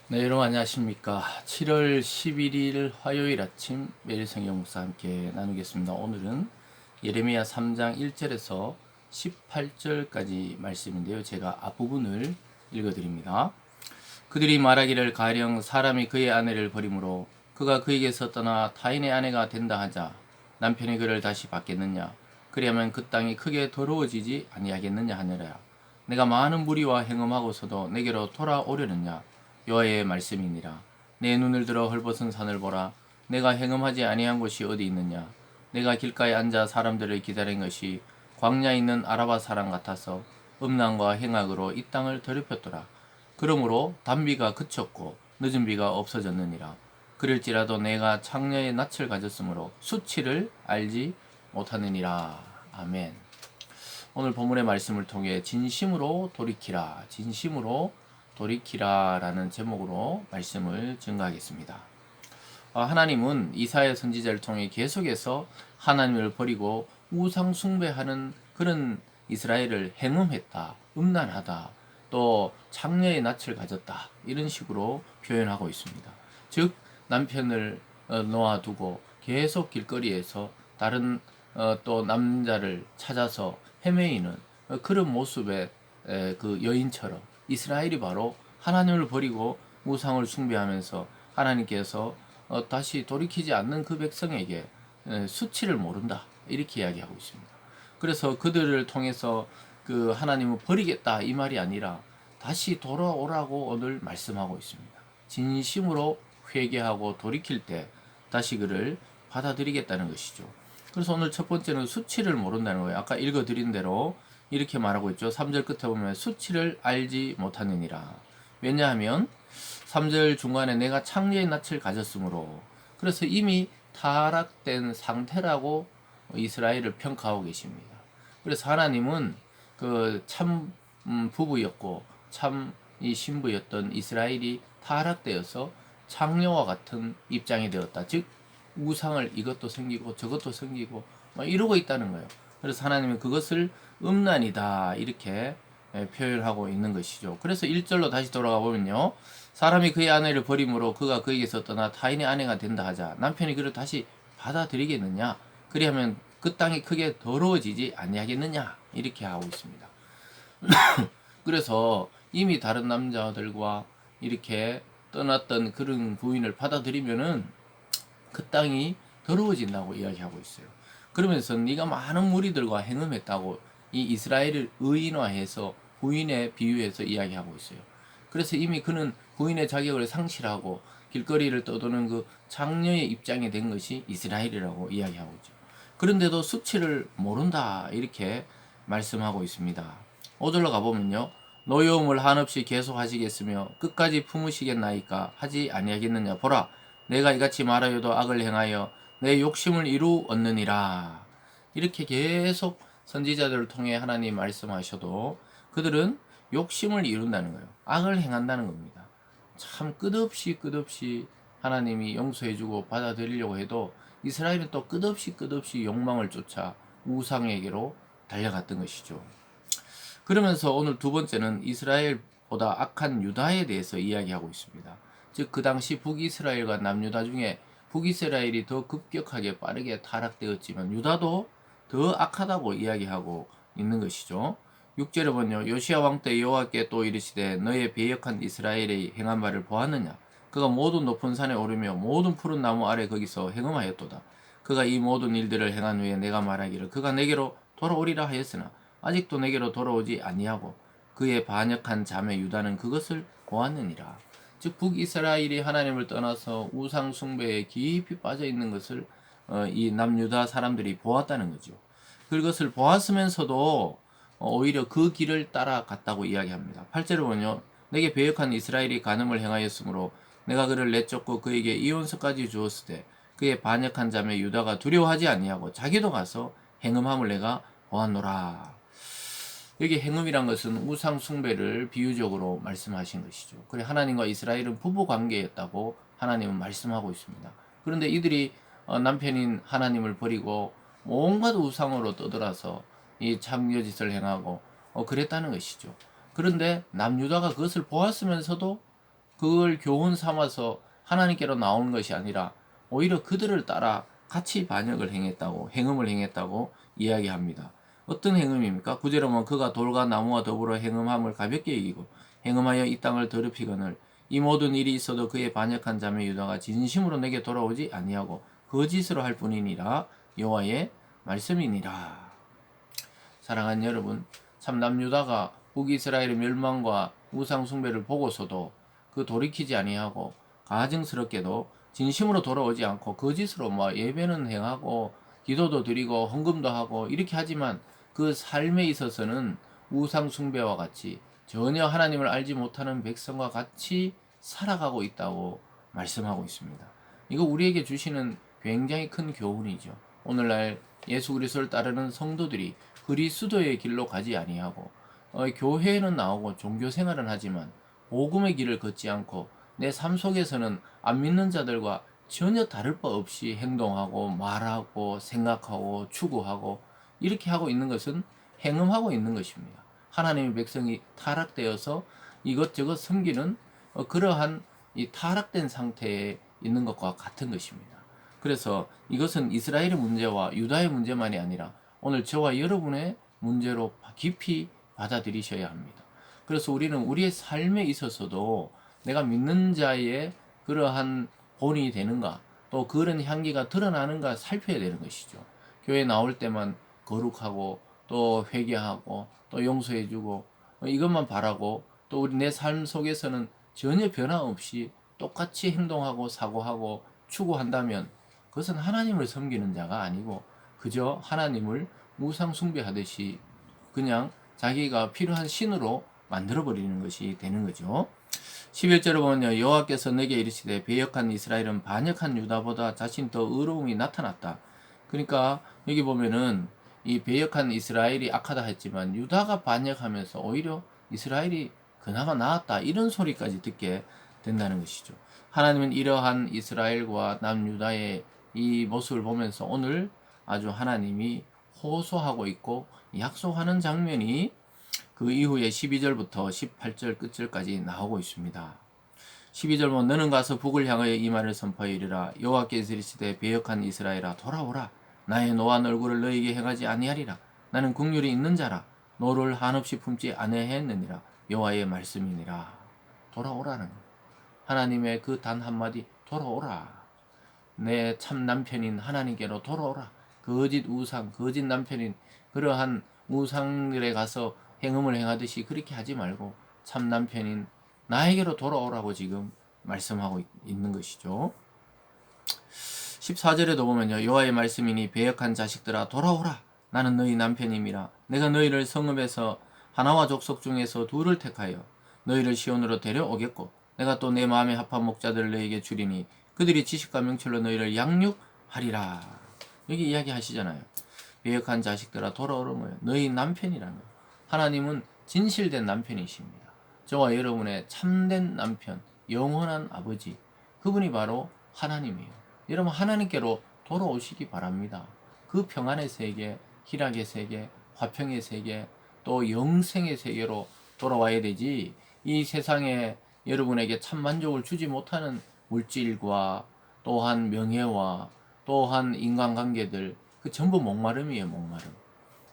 네, 여러분 안녕하십니까. 7월 11일 화요일 아침 매일 성경 묵상 함께 나누겠습니다. 오늘은 예레미야 3장 1절에서 18절까지 말씀인데요. 제가 앞부분을 읽어드립니다. 그들이 말하기를 가령 사람이 그의 아내를 버림으로 그가 그에게서 떠나 타인의 아내가 된다 하자 남편이 그를 다시 받겠느냐. 그리하면 그 땅이 크게 더러워지지 아니하겠느냐 하느라. 내가 많은 무리와 행음하고서도 내게로 돌아오려느냐. 여호와의 말씀이니라. 내 눈을 들어 헐벗은 산을 보라. 내가 행음하지 아니한 곳이 어디 있느냐. 내가 길가에 앉아 사람들을 기다린 것이 광야에 있는 아라바 사람 같아서 음란과 행악으로 이 땅을 더럽혔더라. 그러므로 단비가 그쳤고 늦은 비가 없어졌느니라. 그럴지라도 내가 창녀의 낯을 가졌으므로 수치를 알지 못하느니라. 아멘. 오늘 본문의 말씀을 통해 진심으로 돌이키라, 진심으로 돌이키라 라는 제목으로 말씀을 증거하겠습니다. 하나님은 이사야 선지자를 통해 계속해서 하나님을 버리고 우상 숭배하는 그런 이스라엘을 행음했다, 음란하다, 또 창녀의 낯을 가졌다 이런 식으로 표현하고 있습니다. 즉 남편을 놓아두고 계속 길거리에서 다른 또 남자를 찾아서 헤매이는 그런 모습의 그 여인처럼 이스라엘이 바로 하나님을 버리고 우상을 숭배하면서 하나님께서 다시 돌이키지 않는 그 백성에게 수치를 모른다 이렇게 이야기하고 있습니다. 그래서 그들을 통해서 그 하나님을 버리겠다 이 말이 아니라 다시 돌아오라고 오늘 말씀하고 있습니다. 진심으로 회개하고 돌이킬 때 다시 그를 받아들이겠다는 것이죠. 그래서 오늘 첫 번째는 수치를 모른다는 거예요. 아까 읽어드린 대로 이렇게 말하고 있죠. 3절 끝에 보면 수치를 알지 못하느니라. 왜냐하면 3절 중간에 내가 창녀의 낯을 가졌으므로, 그래서 이미 타락된 상태라고 이스라엘을 평가하고 계십니다. 그래서 하나님은 그 참 부부였고 참 이 신부였던 이스라엘이 타락되어서 창녀와 같은 입장이 되었다. 즉 우상을 이것도 생기고 저것도 생기고 이러고 있다는 거예요. 그래서 하나님은 그것을 음란이다 이렇게 표현하고 있는 것이죠. 그래서 1절로 다시 돌아가 보면요. 사람이 그의 아내를 버림으로 그가 그에게서 떠나 타인의 아내가 된다 하자 남편이 그를 다시 받아들이겠느냐. 그리하면 그 땅이 크게 더러워지지 아니하겠느냐 이렇게 하고 있습니다. 그래서 이미 다른 남자들과 이렇게 떠났던 그런 부인을 받아들이면은 그 땅이 더러워진다고 이야기하고 있어요. 그러면서 네가 많은 무리들과 행음했다고 이 이스라엘을 의인화해서 부인에 비유해서 이야기하고 있어요. 그래서 이미 그는 부인의 자격을 상실하고 길거리를 떠도는 그 장녀의 입장이 된 것이 이스라엘이라고 이야기하고 있죠. 그런데도 수치를 모른다 이렇게 말씀하고 있습니다. 5절로 가보면요. 노여움을 한없이 계속 하시겠으며 끝까지 품으시겠나이까 하지 아니하겠느냐. 보라 내가 이같이 말하여도 악을 행하여 내 욕심을 이루었느니라. 이렇게 계속 선지자들을 통해 하나님 말씀하셔도 그들은 욕심을 이룬다는 거예요. 악을 행한다는 겁니다. 참 끝없이 하나님이 용서해주고 받아들이려고 해도 이스라엘은 또 끝없이 욕망을 쫓아 우상에게로 달려갔던 것이죠. 그러면서 오늘 두 번째는 이스라엘보다 악한 유다에 대해서 이야기하고 있습니다. 즉 그 당시 북이스라엘과 남유다 중에 북이스라엘이 더 급격하게 빠르게 타락되었지만 유다도 더 악하다고 이야기하고 있는 것이죠. 6절에 보면요. 요시야 왕 때 여호와께 또 이르시되 너의 배역한 이스라엘의 행한 바를 보았느냐. 그가 모든 높은 산에 오르며 모든 푸른 나무 아래 거기서 행음하였도다. 그가 이 모든 일들을 행한 후에 내가 말하기를 그가 내게로 돌아오리라 하였으나 아직도 내게로 돌아오지 아니하고 그의 반역한 자매 유다는 그것을 보았느니라. 즉 북이스라엘이 하나님을 떠나서 우상 숭배에 깊이 빠져 있는 것을 이 남유다 사람들이 보았다는 거죠. 그것을 보았으면서도 오히려 그 길을 따라갔다고 이야기합니다. 8절을 보면요. 내게 배역한 이스라엘이 간음을 행하였으므로 내가 그를 내쫓고 그에게 이혼서까지 주었으되 그의 반역한 자매 유다가 두려워하지 아니하고 자기도 가서 행음함을 내가 보았노라. 여기 행음이란 것은 우상 숭배를 비유적으로 말씀하신 것이죠. 그래 하나님과 이스라엘은 부부 관계였다고 하나님은 말씀하고 있습니다. 그런데 이들이 남편인 하나님을 버리고 온갖 우상으로 떠들어서 이 창녀짓을 행하고 그랬다는 것이죠. 그런데 남유다가 그것을 보았으면서도 그걸 교훈 삼아서 하나님께로 나오는 것이 아니라 오히려 그들을 따라 같이 반역을 행했다고, 행음을 행했다고 이야기합니다. 어떤 행음입니까? 구절에 보면 그가 돌과 나무와 더불어 행음함을 가볍게 여기고 행음하여 이 땅을 더럽히거늘 이 모든 일이 있어도 그의 반역한 자매 유다가 진심으로 내게 돌아오지 아니하고 거짓으로 할 뿐이니라. 여호와의 말씀이니라. 사랑하는 여러분, 참 남유다가 북이스라엘의 멸망과 우상 숭배를 보고서도 그 돌이키지 아니하고 가증스럽게도 진심으로 돌아오지 않고 거짓으로 예배는 행하고 기도도 드리고 헌금도 하고 이렇게 하지만 그 삶에 있어서는 우상 숭배와 같이 전혀 하나님을 알지 못하는 백성과 같이 살아가고 있다고 말씀하고 있습니다. 이거 우리에게 주시는 굉장히 큰 교훈이죠. 오늘날 예수 그리스도를 따르는 성도들이 그리스도의 길로 가지 아니하고 교회에는 나오고 종교 생활은 하지만 복음의 길을 걷지 않고 내 삶 속에서는 안 믿는 자들과 전혀 다를 바 없이 행동하고 말하고 생각하고 추구하고 이렇게 하고 있는 것은 행음하고 있는 것입니다. 하나님의 백성이 타락되어서 이것저것 섬기는 그러한 이 타락된 상태에 있는 것과 같은 것입니다. 그래서 이것은 이스라엘의 문제와 유다의 문제만이 아니라 오늘 저와 여러분의 문제로 깊이 받아들이셔야 합니다. 그래서 우리는 우리의 삶에 있어서도 내가 믿는 자의 그러한 본이 되는가, 또 그런 향기가 드러나는가 살펴야 되는 것이죠. 교회 나올 때만 거룩하고 또 회개하고 또 용서해주고 이것만 바라고 또 우리 내 삶 속에서는 전혀 변화 없이 똑같이 행동하고 사고하고 추구한다면 그것은 하나님을 섬기는 자가 아니고 그저 하나님을 우상 숭배하듯이 그냥 자기가 필요한 신으로 만들어버리는 것이 되는 거죠. 11절을 보면요. 여호와께서 내게 이르시되 배역한 이스라엘은 반역한 유다보다 자신 더 의로움이 나타났다. 그러니까 여기 보면은 이 배역한 이스라엘이 악하다 했지만 유다가 반역하면서 오히려 이스라엘이 그나마 나았다. 이런 소리까지 듣게 된다는 것이죠. 하나님은 이러한 이스라엘과 남유다의 이 모습을 보면서 오늘 아주 하나님이 호소하고 있고 약속하는 장면이 그 이후에 12절부터 18절 끝절까지 나오고 있습니다. 12절 보면 너는 가서 북을 향하여 이 말을 선포하여 이르라. 여호와께서 이르시되 배역한 이스라엘아 돌아오라. 나의 노한 얼굴을 너에게 행하지 아니하리라. 나는 국률이 있는 자라. 너를 한없이 품지 아니하였느니라. 여호와의 말씀이니라. 돌아오라는 것. 하나님의 그 단 한마디 돌아오라. 내 참 남편인 하나님께로 돌아오라. 거짓 우상, 거짓 남편인 그러한 우상들에 가서 행음을 행하듯이 그렇게 하지 말고 참 남편인 나에게로 돌아오라고 지금 말씀하고 있는 것이죠. 14절에도 보면요. 여호와의 말씀이니 배역한 자식들아 돌아오라. 나는 너희 남편임이라. 내가 너희를 성읍에서 하나와 족속 중에서 둘을 택하여 너희를 시온으로 데려오겠고 내가 또 내 마음에 합한 목자들을 너희에게 주리니 그들이 지식과 명철로 너희를 양육하리라. 여기 이야기하시잖아요. 배역한 자식들아 돌아오는 거예요. 너희 남편이라는 거예요. 하나님은 진실된 남편이십니다. 저와 여러분의 참된 남편, 영원한 아버지, 그분이 바로 하나님이에요. 여러분 하나님께로 돌아오시기 바랍니다. 그 평안의 세계, 희락의 세계, 화평의 세계, 또 영생의 세계로 돌아와야 되지 이 세상에 여러분에게 참 만족을 주지 못하는 물질과 또한 명예와 또한 인간관계들 그 전부 목마름이에요. 목마름.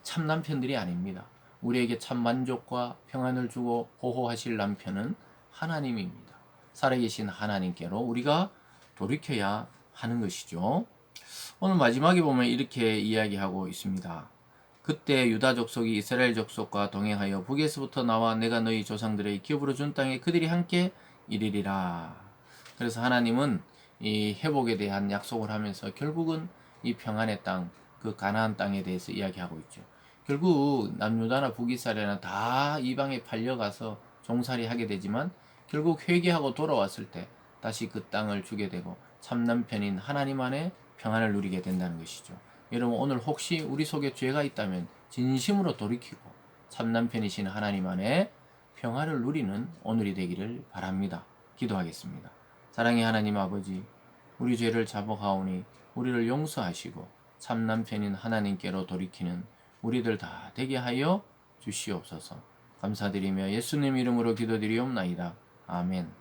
참 남편들이 아닙니다. 우리에게 참 만족과 평안을 주고 보호하실 남편은 하나님입니다. 살아계신 하나님께로 우리가 돌이켜야 하는 것이죠. 오늘 마지막에 보면 이렇게 이야기하고 있습니다. 그때 유다 족속이 이스라엘 족속과 동행하여 북에서부터 나와 내가 너희 조상들의 기업으로 준 땅에 그들이 함께 이르리라. 그래서 하나님은 이 회복에 대한 약속을 하면서 결국은 이 평안의 땅, 그 가나안 땅에 대해서 이야기하고 있죠. 결국 남유다나 북이스라엘은 다 이방에 팔려가서 종살이 하게 되지만 결국 회개하고 돌아왔을 때 다시 그 땅을 주게 되고 참 남편인 하나님 안에 평안을 누리게 된다는 것이죠. 여러분 오늘 혹시 우리 속에 죄가 있다면 진심으로 돌이키고 참 남편이신 하나님 안에 평안을 누리는 오늘이 되기를 바랍니다. 기도하겠습니다. 사랑의 하나님 아버지, 우리 죄를 자복하오니 우리를 용서하시고 참 남편인 하나님께로 돌이키는 우리들 다 되게 하여 주시옵소서. 감사드리며 예수님 이름으로 기도드리옵나이다. 아멘.